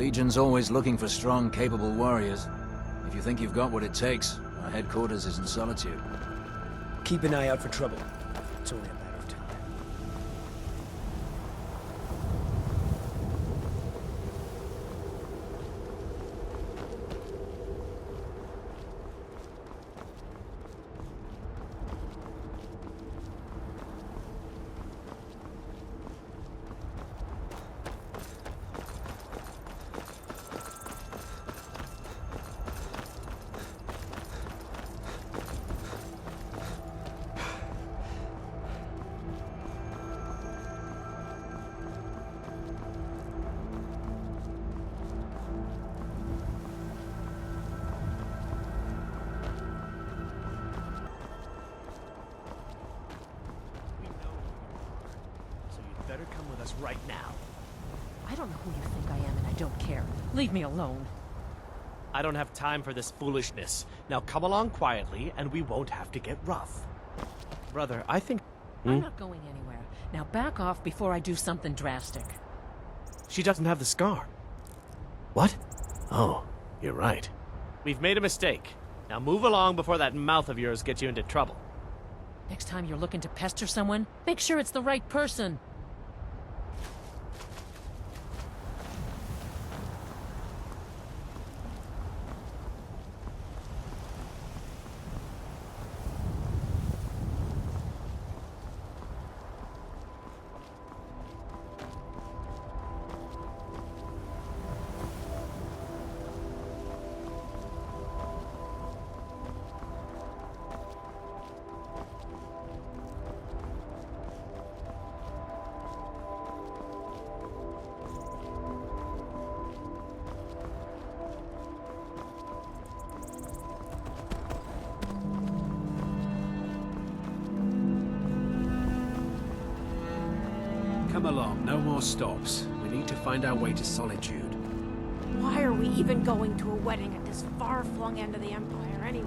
Legion's always looking for strong, capable warriors. If you think you've got what it takes, our headquarters is in Solitude. Keep an eye out for trouble. It's only a matter of time. Better come with us right now. I don't know who you think I am, and I don't care. Leave me alone. I don't have time for this foolishness. Now come along quietly, and we won't have to get rough. Brother, I think... I'm not going anywhere. Now back off before I do something drastic. She doesn't have the scar. What? Oh, you're right. We've made a mistake. Now move along before that mouth of yours gets you into trouble. Next time you're looking to pester someone, make sure it's the right person. Come along, no more stops. We need to find our way to Solitude. Why are we even going to a wedding at this far-flung end of the Empire, anyway?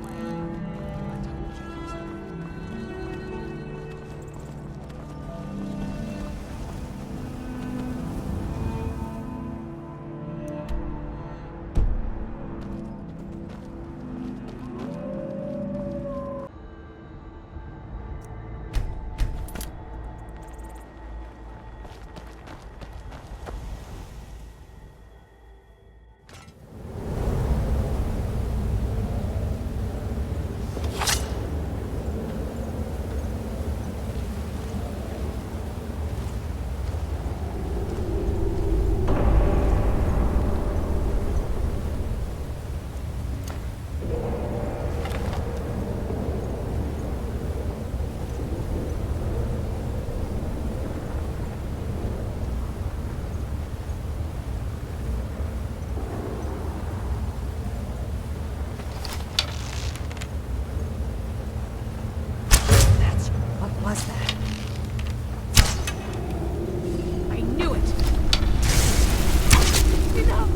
What was that? I knew it! Enough!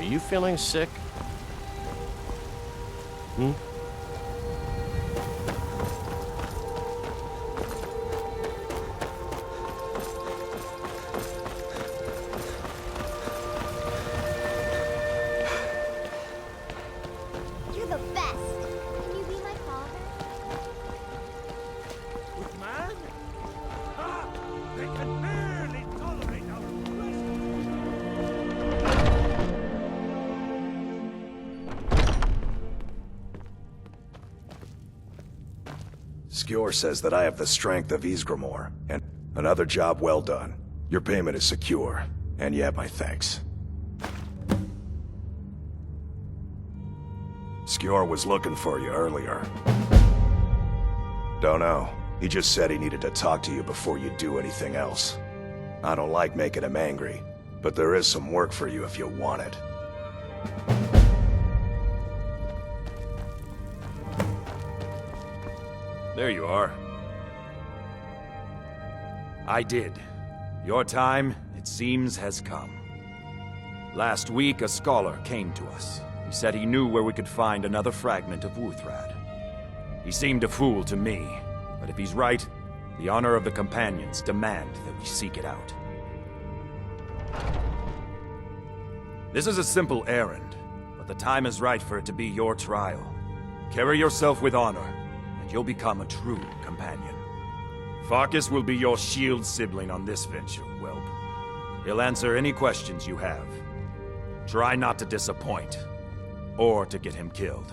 Are you feeling sick? Hmm? You're the best. Can you be my father? Man? Ah! They can barely tolerate our Skjor says that I have the strength of Ysgramor, and another job well done. Your payment is secure, and you have my thanks. Skjor was looking for you earlier. Don't know. He just said he needed to talk to you before you do anything else. I don't like making him angry, but there is some work for you if you want it. There you are. I did. Your time, it seems, has come. Last week, a scholar came to us. He said he knew where we could find another fragment of Wuthrad. He seemed a fool to me, but if he's right, the honor of the Companions demand that we seek it out. This is a simple errand, but the time is right for it to be your trial. Carry yourself with honor, and you'll become a true companion. Farkas will be your shield sibling on this venture, whelp. He'll answer any questions you have. Try not to disappoint, or to get him killed.